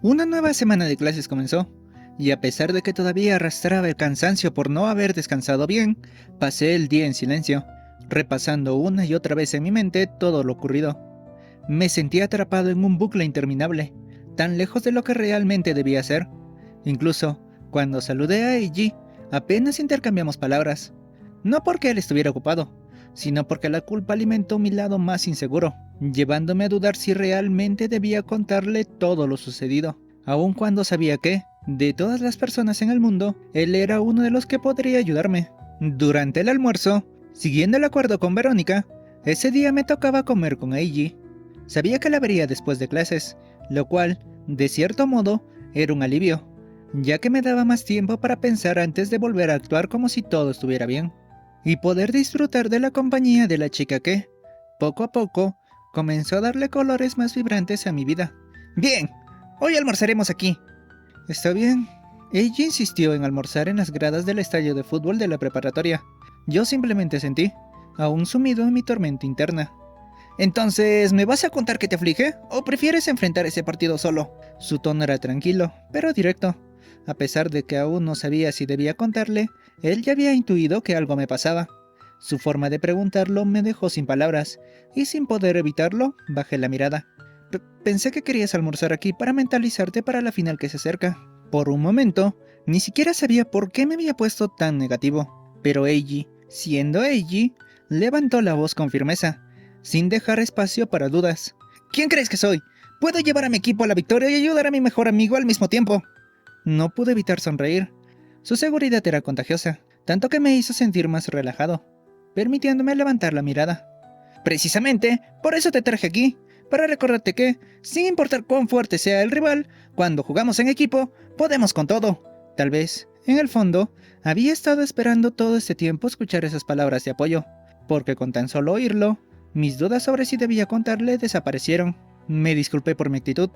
Una nueva semana de clases comenzó, y a pesar de que todavía arrastraba el cansancio por no haber descansado bien, pasé el día en silencio, repasando una y otra vez en mi mente todo lo ocurrido. Me sentía atrapado en un bucle interminable, tan lejos de lo que realmente debía ser. Incluso, cuando saludé a Eiji, apenas intercambiamos palabras. No porque él estuviera ocupado, sino porque la culpa alimentó mi lado más inseguro, llevándome a dudar si realmente debía contarle todo lo sucedido, aun cuando sabía que, de todas las personas en el mundo, él era uno de los que podría ayudarme. Durante el almuerzo, siguiendo el acuerdo con Verónica, ese día me tocaba comer con Eiji. Sabía que la vería después de clases, lo cual, de cierto modo, era un alivio, ya que me daba más tiempo para pensar antes de volver a actuar como si todo estuviera bien, y poder disfrutar de la compañía de la chica que, poco a poco, comenzó a darle colores más vibrantes a mi vida. Bien, hoy almorzaremos aquí. Está bien. Ella insistió en almorzar en las gradas del estadio de fútbol de la preparatoria. Yo simplemente sentí, aún sumido en mi tormenta interna. Entonces, ¿me vas a contar qué te aflige? ¿O prefieres enfrentar ese partido solo? Su tono era tranquilo, pero directo. A pesar de que aún no sabía si debía contarle, él ya había intuido que algo me pasaba. Su forma de preguntarlo me dejó sin palabras, y sin poder evitarlo, bajé la mirada. Pensé que querías almorzar aquí para mentalizarte para la final que se acerca. Por un momento, ni siquiera sabía por qué me había puesto tan negativo, pero Eiji, siendo Eiji, levantó la voz con firmeza, sin dejar espacio para dudas. ¿Quién crees que soy? Puedo llevar a mi equipo a la victoria y ayudar a mi mejor amigo al mismo tiempo. No pude evitar sonreír. Su seguridad era contagiosa, tanto que me hizo sentir más relajado, permitiéndome levantar la mirada. Precisamente, por eso te traje aquí, para recordarte que, sin importar cuán fuerte sea el rival, cuando jugamos en equipo, podemos con todo. Tal vez, en el fondo, había estado esperando todo este tiempo escuchar esas palabras de apoyo, porque con tan solo oírlo, mis dudas sobre si debía contarle desaparecieron. Me disculpé por mi actitud,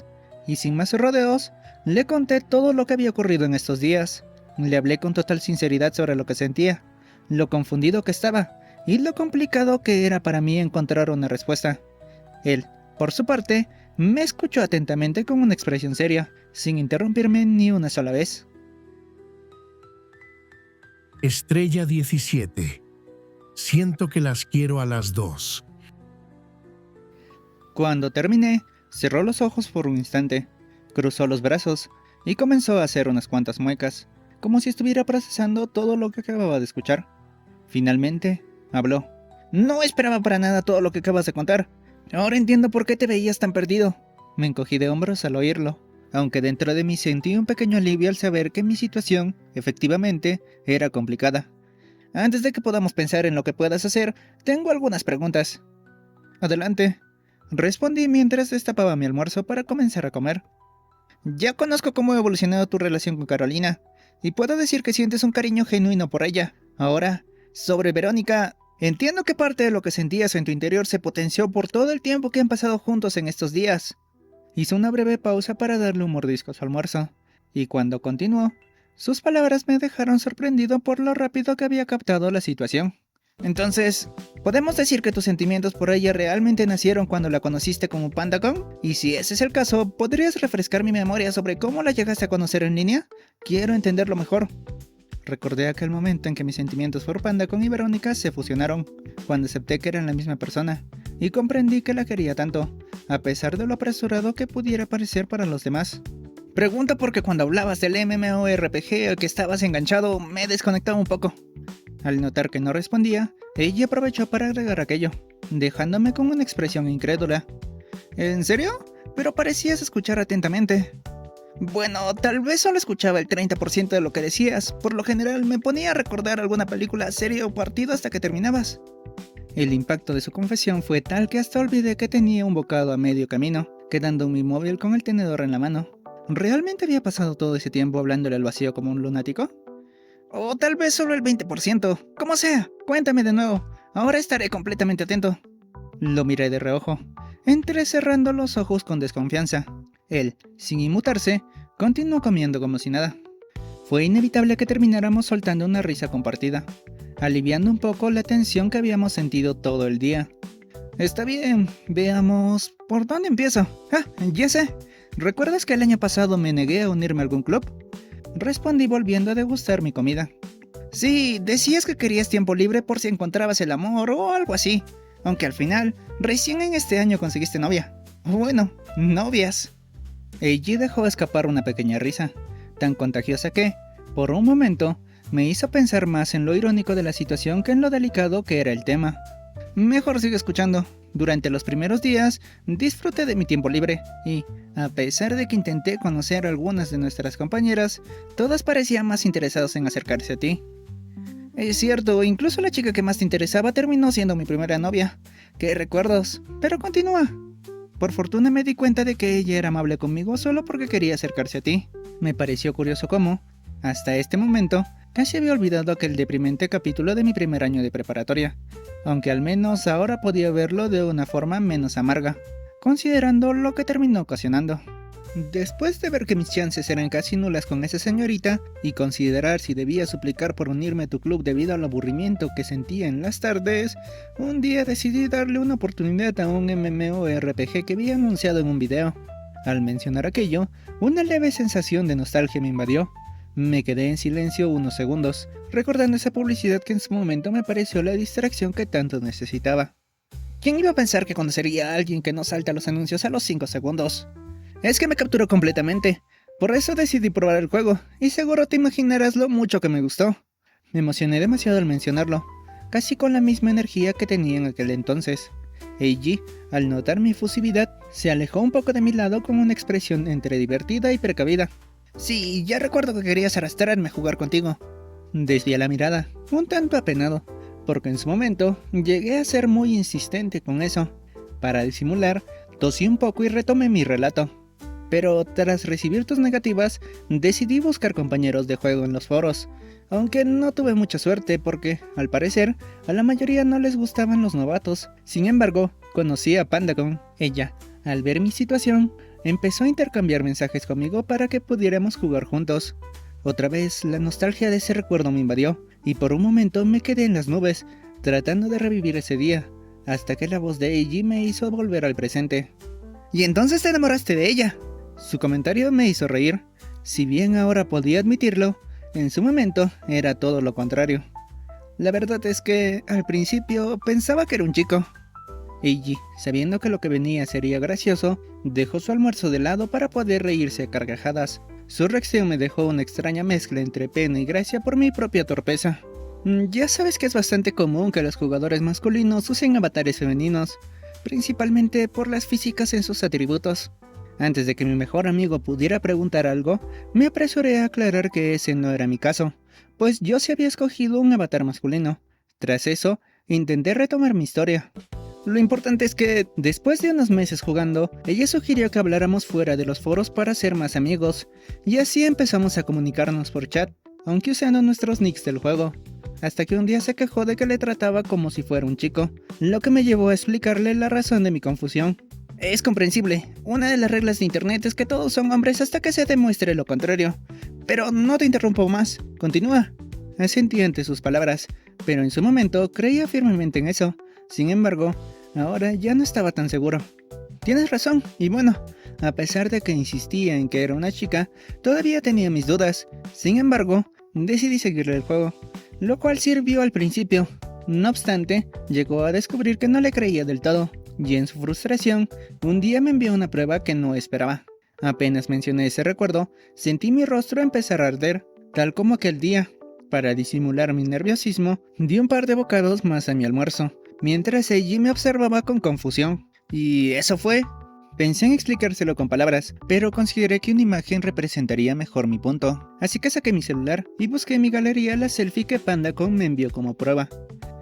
y sin más rodeos, le conté todo lo que había ocurrido en estos días. Le hablé con total sinceridad sobre lo que sentía, lo confundido que estaba, y lo complicado que era para mí encontrar una respuesta. Él, por su parte, me escuchó atentamente con una expresión seria, sin interrumpirme ni una sola vez. Estrella 17. Siento que las quiero a las dos. Cuando terminé, cerró los ojos por un instante, cruzó los brazos y comenzó a hacer unas cuantas muecas, como si estuviera procesando todo lo que acababa de escuchar. Finalmente, habló. No esperaba para nada todo lo que acabas de contar. Ahora entiendo por qué te veías tan perdido. Me encogí de hombros al oírlo, aunque dentro de mí sentí un pequeño alivio al saber que mi situación, efectivamente, era complicada. Antes de que podamos pensar en lo que puedas hacer, tengo algunas preguntas. Adelante, respondí mientras destapaba mi almuerzo para comenzar a comer. Ya conozco cómo ha evolucionado tu relación con Carolina, y puedo decir que sientes un cariño genuino por ella. Ahora, sobre Verónica, entiendo que parte de lo que sentías en tu interior se potenció por todo el tiempo que han pasado juntos en estos días. Hizo una breve pausa para darle un mordisco a su almuerzo, y cuando continuó, sus palabras me dejaron sorprendido por lo rápido que había captado la situación. Entonces, ¿podemos decir que tus sentimientos por ella realmente nacieron cuando la conociste como Pandacon? Y si ese es el caso, ¿podrías refrescar mi memoria sobre cómo la llegaste a conocer en línea? Quiero entenderlo mejor. Recordé aquel momento en que mis sentimientos por Pandacon y Verónica se fusionaron, cuando acepté que eran la misma persona, y comprendí que la quería tanto, a pesar de lo apresurado que pudiera parecer para los demás. Pregunto porque cuando hablabas del MMORPG al que estabas enganchado, me desconectaba un poco. Al notar que no respondía, ella aprovechó para agregar aquello, dejándome con una expresión incrédula. ¿En serio? Pero parecías escuchar atentamente. Bueno, tal vez solo escuchaba el 30% de lo que decías. Por lo general me ponía a recordar alguna película, serie o partido hasta que terminabas. El impacto de su confesión fue tal que hasta olvidé que tenía un bocado a medio camino, quedando en mi móvil con el tenedor en la mano. ¿Realmente había pasado todo ese tiempo hablándole al vacío como un lunático? O tal vez solo el 20%. Como sea, cuéntame de nuevo. Ahora estaré completamente atento. Lo miré de reojo, entrecerrando los ojos con desconfianza. Él, sin inmutarse, continuó comiendo como si nada. Fue inevitable que termináramos soltando una risa compartida, aliviando un poco la tensión que habíamos sentido todo el día. Está bien, veamos, ¿por dónde empiezo? Ya sé. ¿Recuerdas que el año pasado me negué a unirme a algún club? Respondí volviendo a degustar mi comida. Sí, decías que querías tiempo libre por si encontrabas el amor o algo así. Aunque al final, recién en este año conseguiste novia. Bueno, novias. Eiji dejó escapar una pequeña risa, tan contagiosa que, por un momento, me hizo pensar más en lo irónico de la situación que en lo delicado que era el tema. Mejor sigue escuchando. Durante los primeros días, disfruté de mi tiempo libre y, a pesar de que intenté conocer a algunas de nuestras compañeras, todas parecían más interesadas en acercarse a ti. Es cierto, incluso la chica que más te interesaba terminó siendo mi primera novia. ¡Qué recuerdos! Pero continúa. Por fortuna me di cuenta de que ella era amable conmigo solo porque quería acercarse a ti. Me pareció curioso cómo, hasta este momento, casi había olvidado aquel deprimente capítulo de mi primer año de preparatoria, aunque al menos ahora podía verlo de una forma menos amarga, considerando lo que terminó ocasionando. Después de ver que mis chances eran casi nulas con esa señorita, y considerar si debía suplicar por unirme a tu club debido al aburrimiento que sentía en las tardes, un día decidí darle una oportunidad a un MMORPG que había anunciado en un video. Al mencionar aquello, una leve sensación de nostalgia me invadió. Me quedé en silencio unos segundos, recordando esa publicidad que en su momento me pareció la distracción que tanto necesitaba. ¿Quién iba a pensar que conocería a alguien que no salta los anuncios a los 5 segundos? Es que me capturó completamente. Por eso decidí probar el juego, y seguro te imaginarás lo mucho que me gustó. Me emocioné demasiado al mencionarlo, casi con la misma energía que tenía en aquel entonces. Eiji, al notar mi efusividad, se alejó un poco de mi lado con una expresión entre divertida y precavida. Sí, ya recuerdo que querías arrastrarme a jugar contigo. Desvié la mirada, un tanto apenado, porque en su momento llegué a ser muy insistente con eso. Para disimular, tosí un poco y retomé mi relato. Pero tras recibir tus negativas, decidí buscar compañeros de juego en los foros, aunque no tuve mucha suerte porque, al parecer, a la mayoría no les gustaban los novatos. Sin embargo, conocí a Pandacon. Ella, al ver mi situación, empezó a intercambiar mensajes conmigo para que pudiéramos jugar juntos. Otra vez, la nostalgia de ese recuerdo me invadió, y por un momento me quedé en las nubes, tratando de revivir ese día, hasta que la voz de Eiji me hizo volver al presente. ¿Y entonces te enamoraste de ella? Su comentario me hizo reír. Si bien ahora podía admitirlo, en su momento era todo lo contrario. La verdad es que, al principio, pensaba que era un chico. Eiji, sabiendo que lo que venía sería gracioso, dejó su almuerzo de lado para poder reírse a carcajadas. Su reacción me dejó una extraña mezcla entre pena y gracia por mi propia torpeza. Ya sabes que es bastante común que los jugadores masculinos usen avatares femeninos, principalmente por las físicas en sus atributos. Antes de que mi mejor amigo pudiera preguntar algo, me apresuré a aclarar que ese no era mi caso, pues yo sí había escogido un avatar masculino. Tras eso, intenté retomar mi historia. Lo importante es que, después de unos meses jugando, ella sugirió que habláramos fuera de los foros para ser más amigos, y así empezamos a comunicarnos por chat, aunque usando nuestros nicks del juego. Hasta que un día se quejó de que le trataba como si fuera un chico, lo que me llevó a explicarle la razón de mi confusión. Es comprensible, una de las reglas de internet es que todos son hombres hasta que se demuestre lo contrario. Pero no te interrumpo más, continúa. Asentí ante sus palabras, pero en su momento creía firmemente en eso. Sin embargo, ahora ya no estaba tan seguro. Tienes razón, y bueno, a pesar de que insistía en que era una chica, todavía tenía mis dudas. Sin embargo, decidí seguirle el juego, lo cual sirvió al principio. No obstante, llegó a descubrir que no le creía del todo, y en su frustración, un día me envió una prueba que no esperaba. Apenas mencioné ese recuerdo, sentí mi rostro empezar a arder, tal como aquel día. Para disimular mi nerviosismo, di un par de bocados más a mi almuerzo, mientras Eiji me observaba con confusión. ¿Y eso fue? Pensé en explicárselo con palabras, pero consideré que una imagen representaría mejor mi punto. Así que saqué mi celular y busqué en mi galería la selfie que Pandacon me envió como prueba.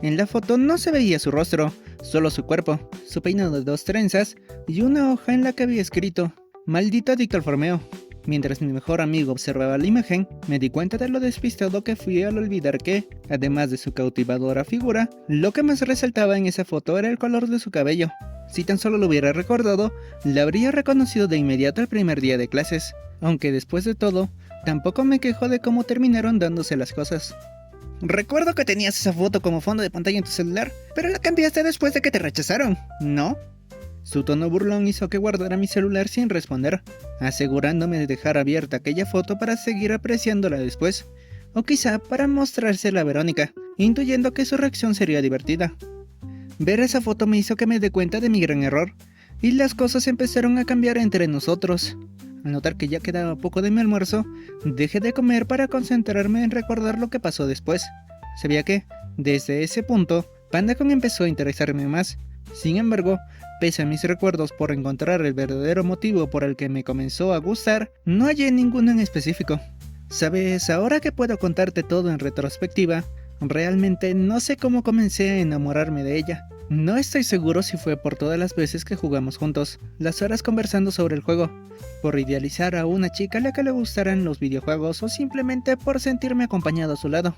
En la foto no se veía su rostro, solo su cuerpo, su peinado de 2 trenzas y una hoja en la que había escrito: "Maldito adicto al formeo". Mientras mi mejor amigo observaba la imagen, me di cuenta de lo despistado que fui al olvidar que, además de su cautivadora figura, lo que más resaltaba en esa foto era el color de su cabello. Si tan solo lo hubiera recordado, la habría reconocido de inmediato el primer día de clases, aunque después de todo, tampoco me quejo de cómo terminaron dándose las cosas. Recuerdo que tenías esa foto como fondo de pantalla en tu celular, pero la cambiaste después de que te rechazaron, ¿no? Su tono burlón hizo que guardara mi celular sin responder, asegurándome de dejar abierta aquella foto para seguir apreciándola después, o quizá para mostrársela a Verónica, intuyendo que su reacción sería divertida. Ver esa foto me hizo que me dé cuenta de mi gran error, y las cosas empezaron a cambiar entre nosotros. Al notar que ya quedaba poco de mi almuerzo, dejé de comer para concentrarme en recordar lo que pasó después. Sabía que, desde ese punto, Pandacon empezó a interesarme más. Sin embargo, pese a mis recuerdos por encontrar el verdadero motivo por el que me comenzó a gustar, no hallé ninguno en específico. Sabes, ahora que puedo contarte todo en retrospectiva, realmente no sé cómo comencé a enamorarme de ella. No estoy seguro si fue por todas las veces que jugamos juntos, las horas conversando sobre el juego, por idealizar a una chica a la que le gustaran los videojuegos o simplemente por sentirme acompañado a su lado.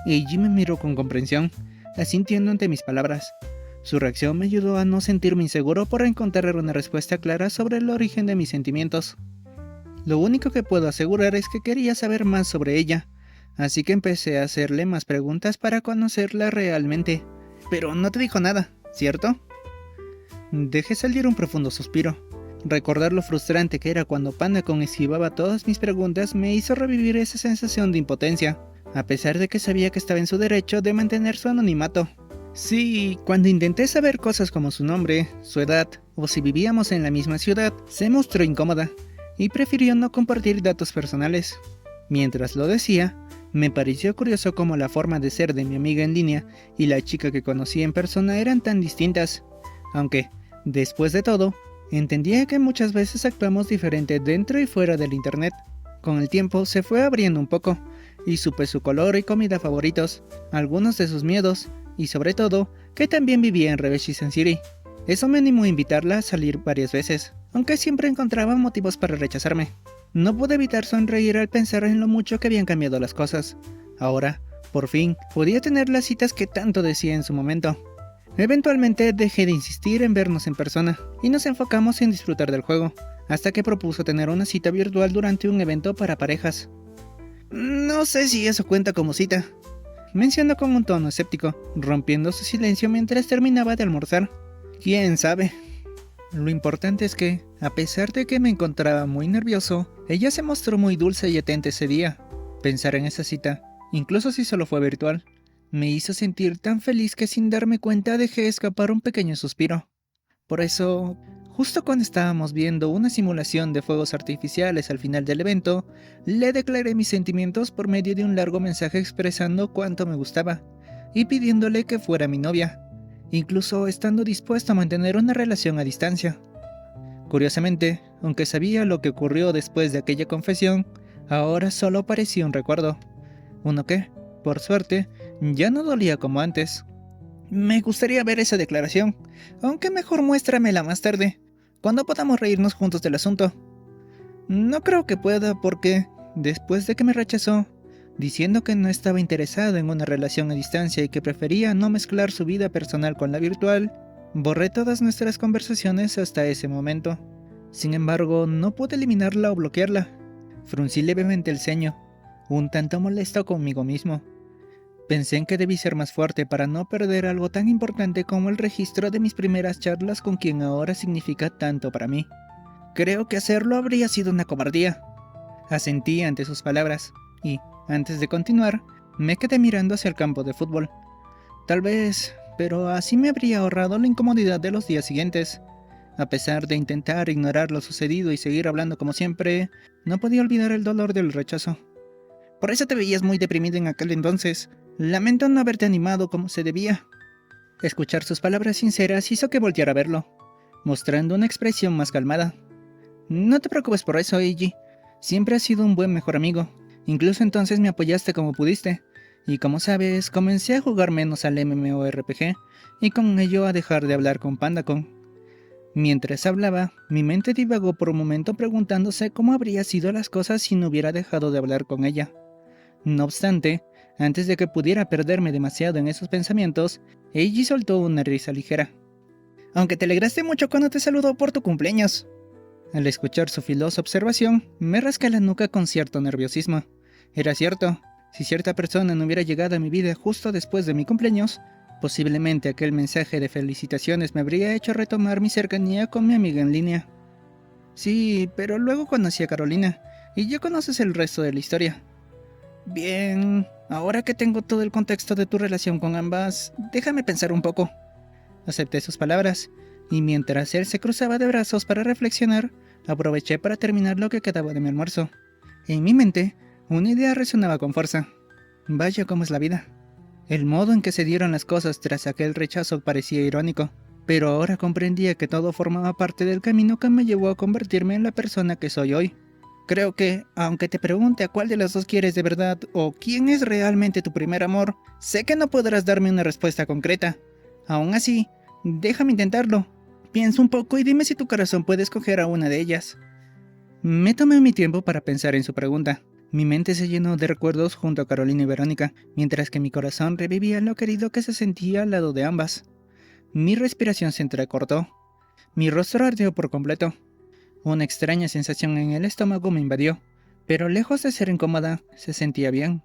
Eiji me miró con comprensión, asintiendo ante mis palabras. Su reacción me ayudó a no sentirme inseguro por encontrar una respuesta clara sobre el origen de mis sentimientos. Lo único que puedo asegurar es que quería saber más sobre ella, así que empecé a hacerle más preguntas para conocerla realmente. Pero no te dijo nada, ¿cierto? Dejé salir un profundo suspiro. Recordar lo frustrante que era cuando Pandacon esquivaba todas mis preguntas me hizo revivir esa sensación de impotencia, a pesar de que sabía que estaba en su derecho de mantener su anonimato. Sí, cuando intenté saber cosas como su nombre, su edad, o si vivíamos en la misma ciudad, se mostró incómoda, y prefirió no compartir datos personales. Mientras lo decía, me pareció curioso cómo la forma de ser de mi amiga en línea y la chica que conocí en persona eran tan distintas, aunque, después de todo, entendía que muchas veces actuamos diferente dentro y fuera del internet. Con el tiempo se fue abriendo un poco, y supe su color y comida favoritos, algunos de sus miedos, y sobre todo, que también vivía en Revechisan City. Eso me animó a invitarla a salir varias veces, aunque siempre encontraba motivos para rechazarme. No pude evitar sonreír al pensar en lo mucho que habían cambiado las cosas. Ahora, por fin, podía tener las citas que tanto decía en su momento. Eventualmente dejé de insistir en vernos en persona, y nos enfocamos en disfrutar del juego, hasta que propuso tener una cita virtual durante un evento para parejas. No sé si eso cuenta como cita, mencionó con un tono escéptico, rompiendo su silencio mientras terminaba de almorzar. ¿Quién sabe? Lo importante es que, a pesar de que me encontraba muy nervioso, ella se mostró muy dulce y atenta ese día. Pensar en esa cita, incluso si solo fue virtual, me hizo sentir tan feliz que sin darme cuenta dejé escapar un pequeño suspiro. Por eso, justo cuando estábamos viendo una simulación de fuegos artificiales al final del evento, le declaré mis sentimientos por medio de un largo mensaje expresando cuánto me gustaba, y pidiéndole que fuera mi novia, incluso estando dispuesto a mantener una relación a distancia. Curiosamente, aunque sabía lo que ocurrió después de aquella confesión, ahora solo parecía un recuerdo. Uno que, por suerte, ya no dolía como antes. Me gustaría ver esa declaración, aunque mejor muéstramela más tarde, cuando podamos reírnos juntos del asunto. No creo que pueda porque, después de que me rechazó, diciendo que no estaba interesado en una relación a distancia y que prefería no mezclar su vida personal con la virtual, borré todas nuestras conversaciones hasta ese momento. Sin embargo, no pude eliminarla o bloquearla. Fruncí levemente el ceño, un tanto molesto conmigo mismo. Pensé en que debí ser más fuerte para no perder algo tan importante como el registro de mis primeras charlas con quien ahora significa tanto para mí. Creo que hacerlo habría sido una cobardía. Asentí ante sus palabras y, antes de continuar, me quedé mirando hacia el campo de fútbol. Tal vez, pero así me habría ahorrado la incomodidad de los días siguientes. A pesar de intentar ignorar lo sucedido y seguir hablando como siempre, no podía olvidar el dolor del rechazo. Por eso te veías muy deprimido en aquel entonces. Lamento no haberte animado como se debía. Escuchar sus palabras sinceras hizo que volteara a verlo, mostrando una expresión más calmada. No te preocupes por eso, Eiji. Siempre has sido un buen mejor amigo. Incluso entonces me apoyaste como pudiste. Y como sabes, comencé a jugar menos al MMORPG, y con ello a dejar de hablar con Pandacon. Mientras hablaba, mi mente divagó por un momento preguntándose cómo habría sido las cosas si no hubiera dejado de hablar con ella. No obstante, antes de que pudiera perderme demasiado en esos pensamientos, Eiji soltó una risa ligera. Aunque te alegraste mucho cuando te saludó por tu cumpleaños. Al escuchar su filosa observación, me rasqué la nuca con cierto nerviosismo. Era cierto, si cierta persona no hubiera llegado a mi vida justo después de mi cumpleaños, Posiblemente aquel mensaje de felicitaciones me habría hecho retomar mi cercanía con mi amiga en línea. Sí, pero luego conocí a Carolina, y ya conoces el resto de la historia. Bien, ahora que tengo todo el contexto de tu relación con ambas, déjame pensar un poco. Acepté sus palabras, y mientras él se cruzaba de brazos para reflexionar, aproveché para terminar lo que quedaba de mi almuerzo. En mi mente, una idea resonaba con fuerza. Vaya cómo es la vida. El modo en que se dieron las cosas tras aquel rechazo parecía irónico, pero ahora comprendía que todo formaba parte del camino que me llevó a convertirme en la persona que soy hoy. Creo que, aunque te pregunte a cuál de las dos quieres de verdad o quién es realmente tu primer amor, sé que no podrás darme una respuesta concreta. Aún así, déjame intentarlo. Piensa un poco y dime si tu corazón puede escoger a una de ellas. Me tomé mi tiempo para pensar en su pregunta. Mi mente se llenó de recuerdos junto a Carolina y Verónica, mientras que mi corazón revivía lo querido que se sentía al lado de ambas. Mi respiración se entrecortó. Mi rostro ardió por completo. Una extraña sensación en el estómago me invadió, pero lejos de ser incómoda, se sentía bien.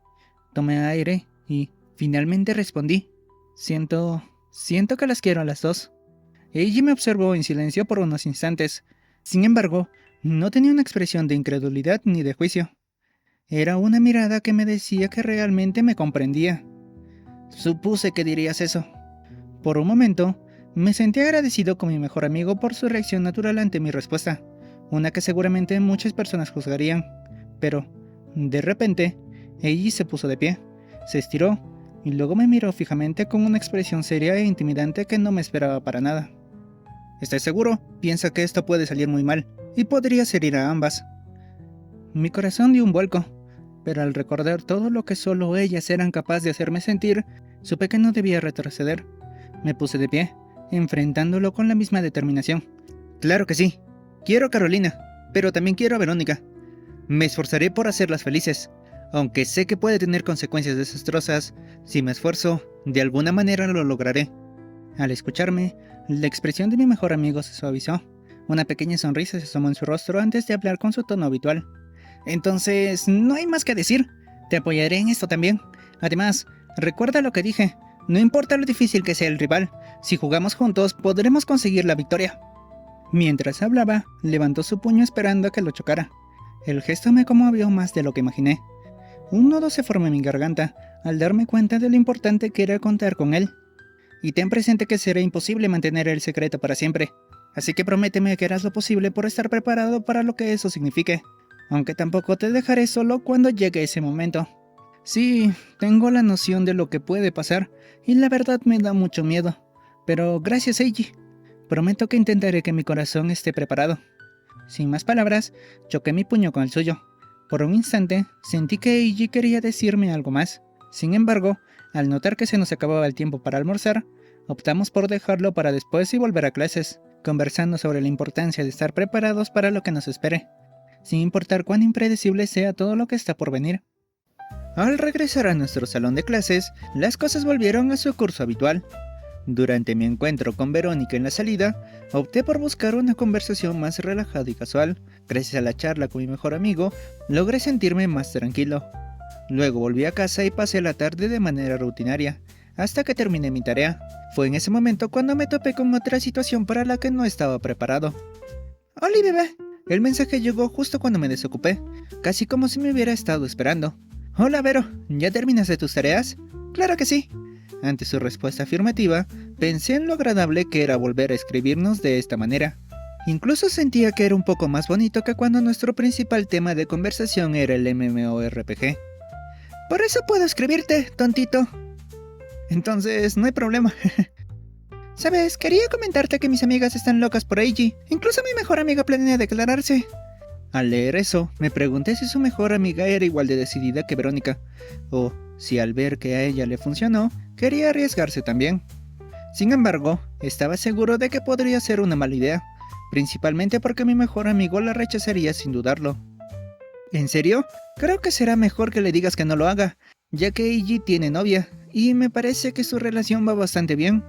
Tomé aire y, finalmente respondí. Siento que las quiero a las dos. Ella me observó en silencio por unos instantes. Sin embargo, no tenía una expresión de incredulidad ni de juicio. Era una mirada que me decía que realmente me comprendía. Supuse que dirías eso. Por un momento, me sentí agradecido con mi mejor amigo por su reacción natural ante mi respuesta, una que seguramente muchas personas juzgarían. Pero, de repente, ella se puso de pie, se estiró, y luego me miró fijamente con una expresión seria e intimidante que no me esperaba para nada. ¿Estás seguro? Piensa que esto puede salir muy mal, y podría herir a ambas. Mi corazón dio un vuelco, pero al recordar todo lo que solo ellas eran capaces de hacerme sentir, supe que no debía retroceder. Me puse de pie, enfrentándolo con la misma determinación. Claro que sí. Quiero a Carolina, pero también quiero a Verónica. Me esforzaré por hacerlas felices, aunque sé que puede tener consecuencias desastrosas. Si me esfuerzo, de alguna manera lo lograré. Al escucharme, la expresión de mi mejor amigo se suavizó. Una pequeña sonrisa se asomó en su rostro antes de hablar con su tono habitual. Entonces, no hay más que decir. Te apoyaré en esto también. Además, recuerda lo que dije. No importa lo difícil que sea el rival, si jugamos juntos podremos conseguir la victoria. Mientras hablaba, levantó su puño esperando a que lo chocara. El gesto me conmovió más de lo que imaginé. Un nudo se formó en mi garganta al darme cuenta de lo importante que era contar con él. Y ten presente que será imposible mantener el secreto para siempre. Así que prométeme que harás lo posible por estar preparado para lo que eso signifique. Aunque tampoco te dejaré solo cuando llegue ese momento. Sí, tengo la noción de lo que puede pasar, y la verdad me da mucho miedo. Pero gracias, Eiji. Prometo que intentaré que mi corazón esté preparado. Sin más palabras, choqué mi puño con el suyo. Por un instante, sentí que Eiji quería decirme algo más. Sin embargo, al notar que se nos acababa el tiempo para almorzar, optamos por dejarlo para después y volver a clases, conversando sobre la importancia de estar preparados para lo que nos espere, sin importar cuán impredecible sea todo lo que está por venir. Al regresar a nuestro salón de clases, las cosas volvieron a su curso habitual. Durante mi encuentro con Verónica en la salida, opté por buscar una conversación más relajada y casual. Gracias a la charla con mi mejor amigo, logré sentirme más tranquilo. Luego volví a casa y pasé la tarde de manera rutinaria, hasta que terminé mi tarea. Fue en ese momento cuando me topé con otra situación para la que no estaba preparado. ¡Hola, bebé! El mensaje llegó justo cuando me desocupé, casi como si me hubiera estado esperando. Hola, Vero, ¿ya terminaste tus tareas? Claro que sí. Ante su respuesta afirmativa, pensé en lo agradable que era volver a escribirnos de esta manera. Incluso sentía que era un poco más bonito que cuando nuestro principal tema de conversación era el MMORPG. Por eso puedo escribirte, tontito. Entonces, no hay problema. Sabes, quería comentarte que mis amigas están locas por Eiji. Incluso mi mejor amiga planea declararse. Al leer eso, me pregunté si su mejor amiga era igual de decidida que Verónica, o si al ver que a ella le funcionó, quería arriesgarse también. Sin embargo, estaba seguro de que podría ser una mala idea, principalmente porque mi mejor amigo la rechazaría sin dudarlo. ¿En serio? Creo que será mejor que le digas que no lo haga, ya que Eiji tiene novia, y me parece que su relación va bastante bien.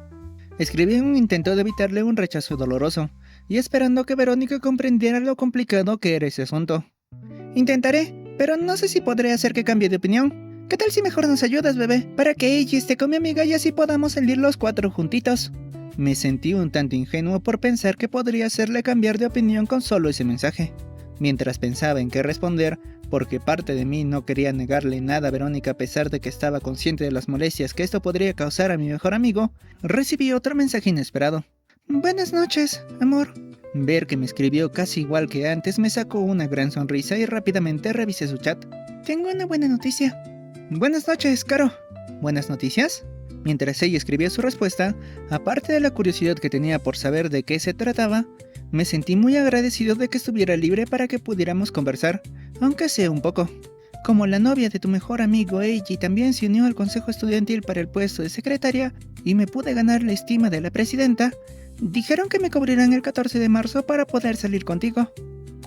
Escribí en un intento de evitarle un rechazo doloroso, y esperando que Verónica comprendiera lo complicado que era ese asunto. Intentaré, pero no sé si podré hacer que cambie de opinión. ¿Qué tal si mejor nos ayudas, bebé? Para que ella esté con mi amiga y así podamos salir los 4 juntitos. Me sentí un tanto ingenuo por pensar que podría hacerle cambiar de opinión con solo ese mensaje. Mientras pensaba en qué responder, porque parte de mí no quería negarle nada a Verónica a pesar de que estaba consciente de las molestias que esto podría causar a mi mejor amigo, recibí otro mensaje inesperado. Buenas noches, amor. Ver que me escribió casi igual que antes me sacó una gran sonrisa y rápidamente revisé su chat. Tengo una buena noticia. Buenas noches, Caro. ¿Buenas noticias? Mientras ella escribía su respuesta, aparte de la curiosidad que tenía por saber de qué se trataba, me sentí muy agradecido de que estuviera libre para que pudiéramos conversar, aunque sea un poco. Como la novia de tu mejor amigo Eiji también se unió al consejo estudiantil para el puesto de secretaria y me pude ganar la estima de la presidenta, dijeron que me cubrirán el 14 de marzo para poder salir contigo.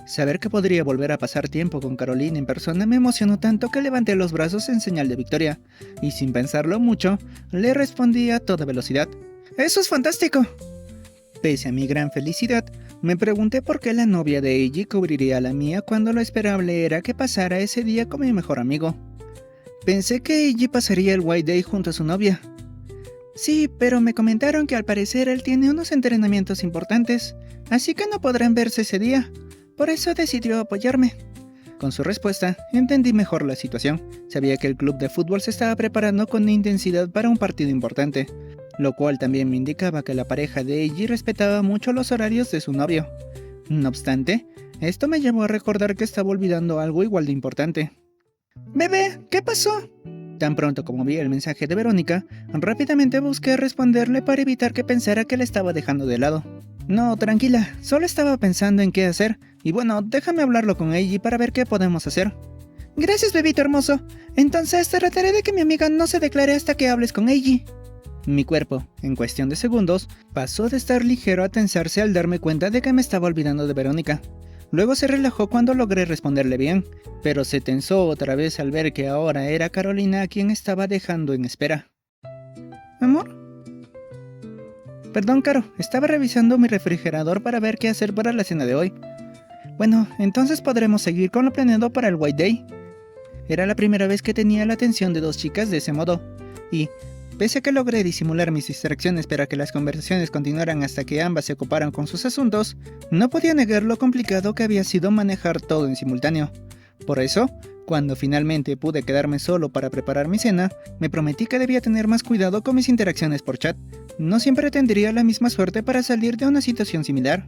Saber que podría volver a pasar tiempo con Carolina en persona me emocionó tanto que levanté los brazos en señal de victoria, y sin pensarlo mucho, le respondí a toda velocidad. ¡Eso es fantástico! Pese a mi gran felicidad, me pregunté por qué la novia de Eiji cubriría a la mía cuando lo esperable era que pasara ese día con mi mejor amigo. Pensé que Eiji pasaría el White Day junto a su novia. Sí, pero me comentaron que al parecer él tiene unos entrenamientos importantes, así que no podrán verse ese día. Por eso decidió apoyarme. Con su respuesta, entendí mejor la situación. Sabía que el club de fútbol se estaba preparando con intensidad para un partido importante, lo cual también me indicaba que la pareja de Eiji respetaba mucho los horarios de su novio. No obstante, esto me llevó a recordar que estaba olvidando algo igual de importante. «Bebé, ¿qué pasó?» Tan pronto como vi el mensaje de Verónica, rápidamente busqué responderle para evitar que pensara que la estaba dejando de lado. No, tranquila, solo estaba pensando en qué hacer, y bueno, déjame hablarlo con Eiji para ver qué podemos hacer. Gracias, bebito hermoso. Entonces trataré de que mi amiga no se declare hasta que hables con Eiji. Mi cuerpo, en cuestión de segundos, pasó de estar ligero a tensarse al darme cuenta de que me estaba olvidando de Verónica. Luego se relajó cuando logré responderle bien, pero se tensó otra vez al ver que ahora era Carolina a quien estaba dejando en espera. ¿Amor? Perdón, Caro, estaba revisando mi refrigerador para ver qué hacer para la cena de hoy. Bueno, entonces podremos seguir con lo planeado para el White Day. Era la primera vez que tenía la atención de 2 chicas de ese modo, y, pese a que logré disimular mis distracciones para que las conversaciones continuaran hasta que ambas se ocuparan con sus asuntos, no podía negar lo complicado que había sido manejar todo en simultáneo. Por eso, cuando finalmente pude quedarme solo para preparar mi cena, me prometí que debía tener más cuidado con mis interacciones por chat. No siempre tendría la misma suerte para salir de una situación similar.